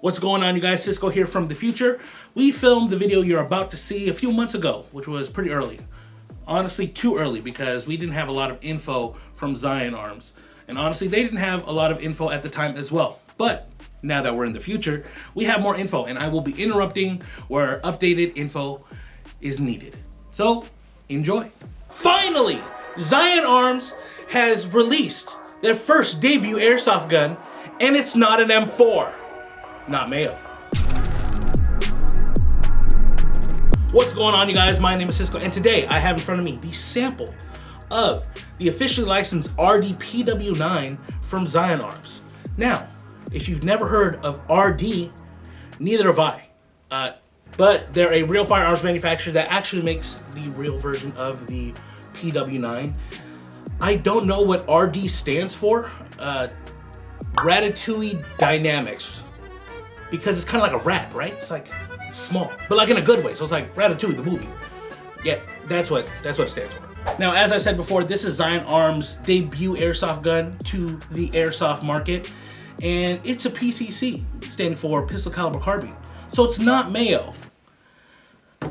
What's going on, you guys? Cisco here from the future. We filmed the video you're about to see a few months ago, which was pretty early. Honestly, too early, because we didn't have a lot of info from Zion Arms. And honestly, they didn't have a lot of info at the time as well. But now that we're in the future, we have more info, and I will be interrupting where updated info is needed. So, enjoy. Finally, Zion Arms has released their first debut airsoft gun, and it's not an M4. Not Mayo. What's going on, you guys? My name is Cisco, and today I have in front of me the sample of the officially licensed RD PW9 from Zion Arms. Now, if you've never heard of RD, neither have I. But they're a real firearms manufacturer that actually makes the real version of the PW9. I don't know what RD stands for. Ratatouille Dynamics. Because it's kind of like a rat, right? It's like small, but like in a good way. So it's like Ratatouille, the movie. Yeah, that's what it stands for. Now, as I said before, this is Zion Arms' debut airsoft gun to the airsoft market, and it's a PCC, standing for pistol caliber carbine. So it's not Mayo,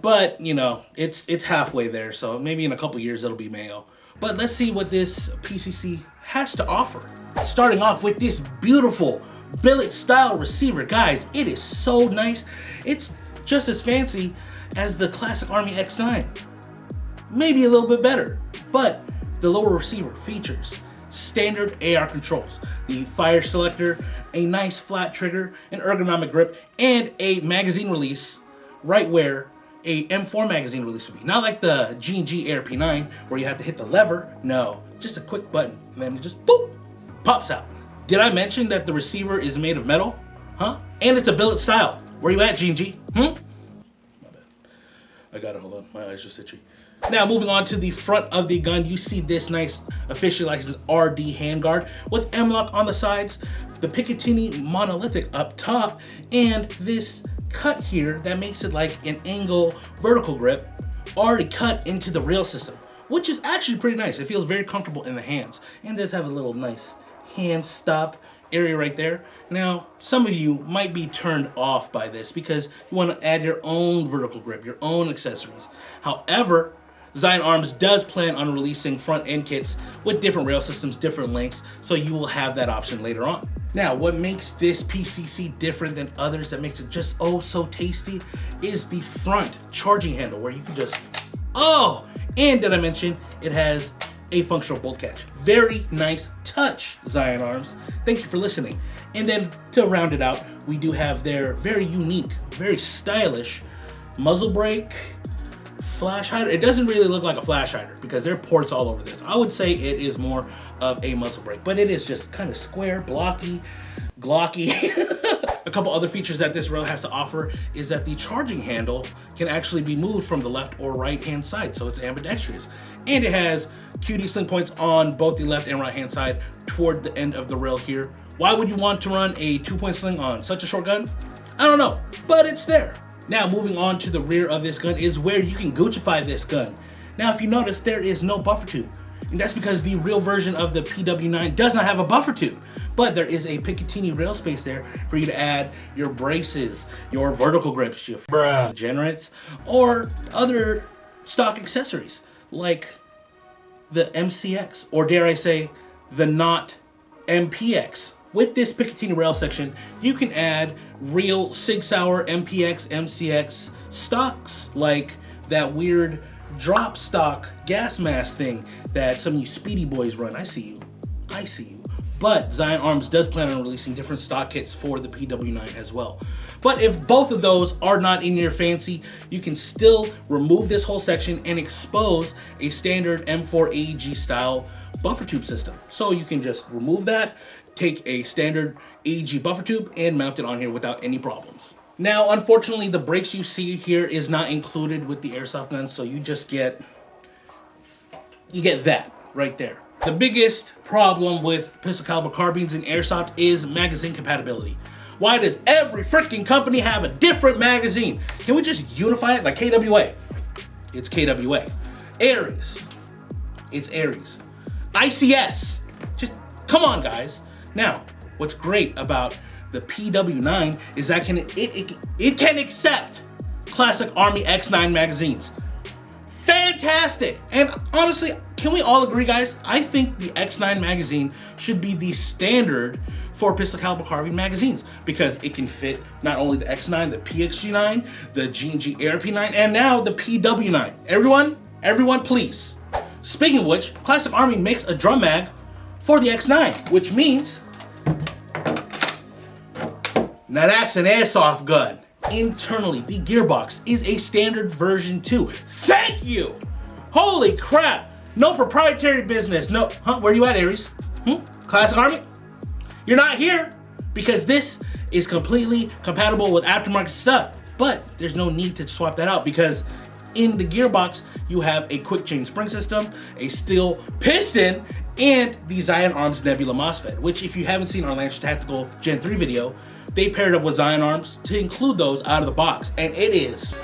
but you know, it's halfway there. So maybe in a couple years it'll be Mayo. But let's see what this PCC has to offer. Starting off with this beautiful billet style receiver. Guys, it is so nice. It's just as fancy as the classic Army X9. Maybe a little bit better, but the lower receiver features standard AR controls, the fire selector, a nice flat trigger, an ergonomic grip, and a magazine release right where a M4 magazine release would be. Not like the G&G ARP9 where you have to hit the lever. No, just a quick button and then it just boop, pops out. Did I mention that the receiver is made of metal? Huh? And it's a billet style. Where you at, G&G? My bad. I got it, hold on. My eyes just itchy. Now, moving on to the front of the gun, you see this nice officially licensed RD handguard with M-LOK on the sides, the Picatinny monolithic up top, and this cut here that makes it like an angle vertical grip already cut into the rail system, which is actually pretty nice. It feels very comfortable in the hands, and does have a little nice hand stop area right there. Now, some of you might be turned off by this because you want to add your own vertical grip, your own accessories. However, Zion Arms does plan on releasing front end kits with different rail systems, different lengths, so you will have that option later on. Now, what makes this PCC different than others that makes it just oh so tasty is the front charging handle where you can just, and did I mention it has a functional bolt catch. Very nice touch, Zion Arms. Thank you for listening. And then to round it out, we do have their very unique, very stylish muzzle brake flash hider. It doesn't really look like a flash hider because there are ports all over this. I would say it is more of a muzzle brake, but it is just kind of square, blocky, glocky. A couple other features that this rail has to offer is that the charging handle can actually be moved from the left or right hand side, so it's ambidextrous. And it has QD sling points on both the left and right hand side toward the end of the rail here. Why would you want to run a 2-point sling on such a short gun? I don't know, but it's there. Now, moving on to the rear of this gun is where you can Gucciify this gun. Now, if you notice, there is no buffer tube. And that's because the real version of the PW9 does not have a buffer tube. But there is a Picatinny rail space there for you to add your braces, your vertical grips, your degenerates, or other stock accessories like the MCX, or dare I say, the not MPX. With this Picatinny rail section, you can add real Sig Sauer MPX, MCX stocks, like that weird drop stock gas mask thing that some of you speedy boys run. I see you. But Zion Arms does plan on releasing different stock kits for the PW9 as well. But if both of those are not in your fancy, you can still remove this whole section and expose a standard M4 AEG style buffer tube system. So you can just remove that, take a standard AEG buffer tube and mount it on here without any problems. Now, unfortunately, the brakes you see here is not included with the airsoft gun, so you just get that right there. The biggest problem with pistol caliber carbines in airsoft is magazine compatibility. Why does every freaking company have a different magazine? Can we just unify it like KWA? It's KWA. Aries, it's Aries. ICS, just come on, guys. Now, what's great about the PW9 is that it can accept classic Army X9 magazines. Fantastic! And honestly, can we all agree, guys? I think the X9 magazine should be the standard for pistol caliber carbine magazines because it can fit not only the X9, the PXG9, the G&G ARP9, and now the PW9. Everyone, please. Speaking of which, Classic Army makes a drum mag for the X9, which means now that's an airsoft gun. Internally, the gearbox is a standard version 2. Thank you! Holy crap! No proprietary business. No, where you at, Aries? Classic Army? You're not here because this is completely compatible with aftermarket stuff. But there's no need to swap that out because in the gearbox, you have a quick change spring system, a steel piston, and the Zion Arms Nebula MOSFET, which if you haven't seen our Lancer Tactical Gen 3 video, they paired up with Zion Arms to include those out of the box. And it is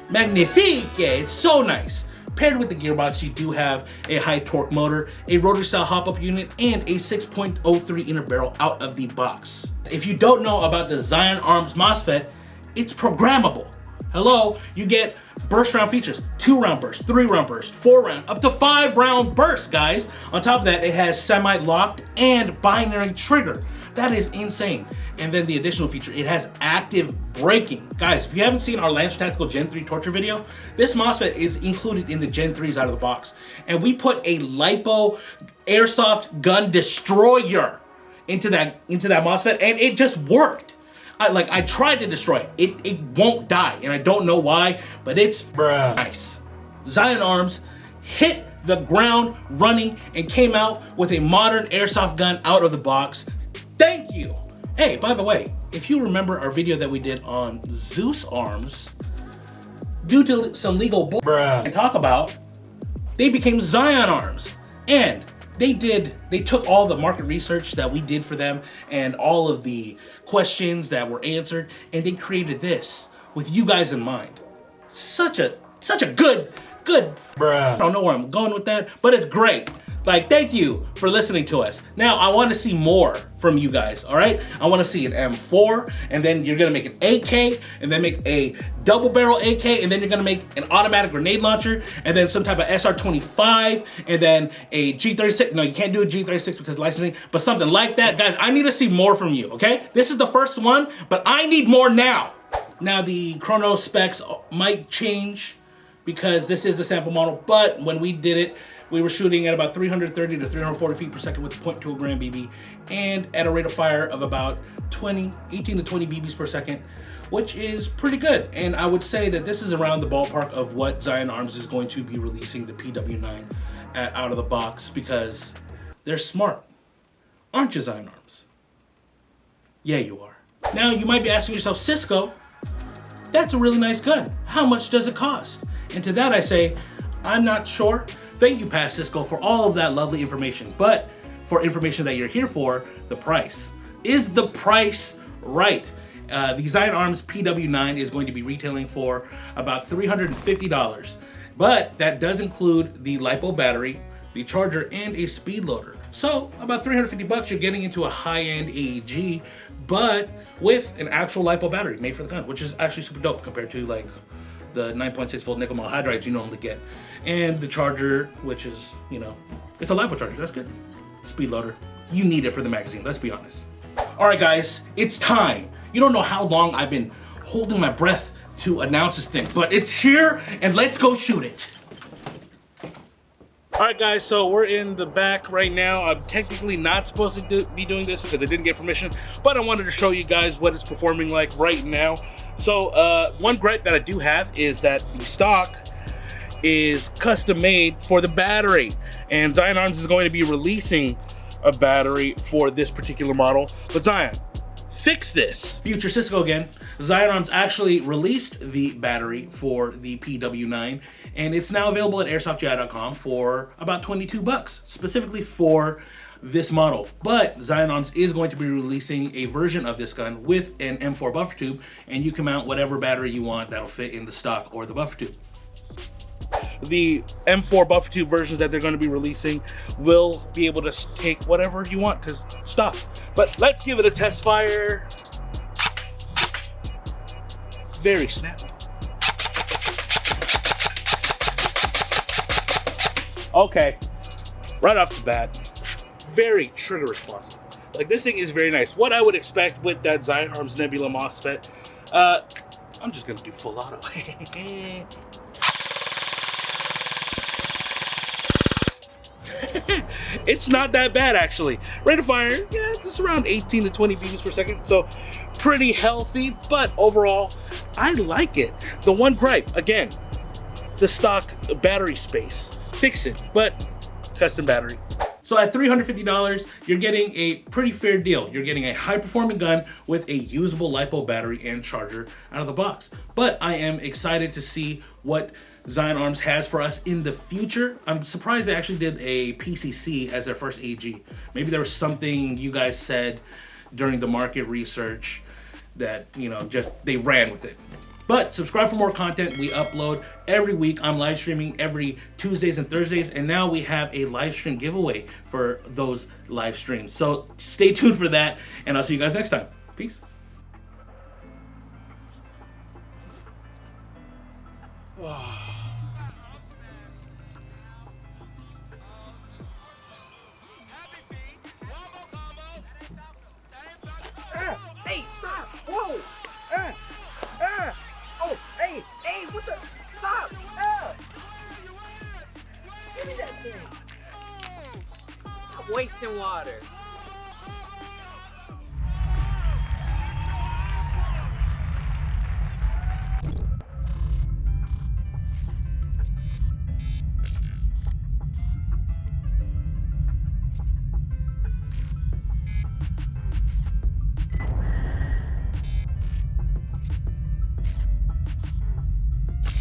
magnifique. It's so nice. Paired with the gearbox, you do have a high torque motor, a rotary style hop-up unit, and a 6.03 inner barrel out of the box. If you don't know about the Zion Arms MOSFET, it's programmable. Hello, you get burst round features, 2-round burst, 3-round burst, 4-round, up to 5-round burst, guys. On top of that, it has semi-locked and binary trigger. That is insane. And then the additional feature, it has active braking. Guys, if you haven't seen our Lancer Tactical Gen 3 torture video, this MOSFET is included in the Gen 3s out of the box. And we put a LiPo airsoft gun destroyer into that MOSFET, and it just worked. I tried to destroy it. It won't die, and I don't know why, but it's nice. Zion Arms hit the ground running and came out with a modern airsoft gun out of the box. Thank you. Hey, by the way, if you remember our video that we did on Zeus Arms, due to some legal and talk about, they became Zion Arms. And they took all the market research that we did for them and all of the questions that were answered, and they created this with you guys in mind. Such a good, I don't know where I'm going with that, but it's great. Like, thank you for listening to us. Now, I want to see more from you guys, all right? I want to see an M4, and then you're going to make an AK, and then make a double barrel AK, and then you're going to make an automatic grenade launcher, and then some type of SR-25, and then a G36. No, you can't do a G36 because licensing, but something like that. Guys, I need to see more from you, okay? This is the first one, but I need more now. Now, the chrono specs might change because this is a sample model, but when we did it, we were shooting at about 330 to 340 feet per second with 0.2 gram BB and at a rate of fire of about 18 to 20 BBs per second, which is pretty good. And I would say that this is around the ballpark of what Zion Arms is going to be releasing the PW9 out of the box because they're smart. Aren't you, Zion Arms? Yeah, you are. Now, you might be asking yourself, Cisco, that's a really nice gun. How much does it cost? And to that I say, I'm not sure. Thank you, Pat Cisco, for all of that lovely information. But for information that you're here for, the price. Is the price right? The Zion Arms PW9 is going to be retailing for about $350. But that does include the LiPo battery, the charger, and a speed loader. So about 350 bucks, you're getting into a high-end AEG, but with an actual LiPo battery made for the gun, which is actually super dope compared to like the 9.6 volt nickel metal hydrides you normally get. And the charger, which is, you know, it's a LiPo charger, that's good. Speed loader, you need it for the magazine, let's be honest. All right, guys, it's time. You don't know how long I've been holding my breath to announce this thing, but it's here, and let's go shoot it. All right, guys, so we're in the back right now. I'm technically not supposed to be doing this because I didn't get permission, but I wanted to show you guys what it's performing like right now. So one gripe that I do have is that the stock is custom made for the battery, and Zion Arms is going to be releasing a battery for this particular model. But Zion, fix this. Future Cisco again. Zion Arms actually released the battery for the PW9, and it's now available at airsoftgi.com for about 22 bucks, specifically for this model. But Zion Arms is going to be releasing a version of this gun with an M4 buffer tube, and you can mount whatever battery you want that'll fit in the stock or the buffer tube. the M4 buffer tube versions that they're going to be releasing will be able to take whatever you want, because stop. But let's give it a test fire. Very snappy. Okay, right off the bat, very trigger responsive. Like, this thing is very nice. What I would expect with that Zion Arms Nebula MOSFET, I'm just gonna do full auto. It's not that bad, actually. Rate of fire, yeah, just around 18 to 20 beats per second, so pretty healthy, but overall, I like it. The one gripe, again, the stock battery space. Fix it, but custom battery. So at $350, you're getting a pretty fair deal. You're getting a high-performing gun with a usable LiPo battery and charger out of the box. But I am excited to see what Zion Arms has for us in the future. I'm surprised they actually did a PCC as their first AEG. Maybe there was something you guys said during the market research that, you know, just they ran with it. But subscribe for more content. We upload every week. I'm live streaming every Tuesdays and Thursdays, and now we have a live stream giveaway for those live streams. So stay tuned for that, and I'll see you guys next time. Peace. Hey, stop! Whoa! Oh, hey, what the? Stop! Give me that thing. Wasting water.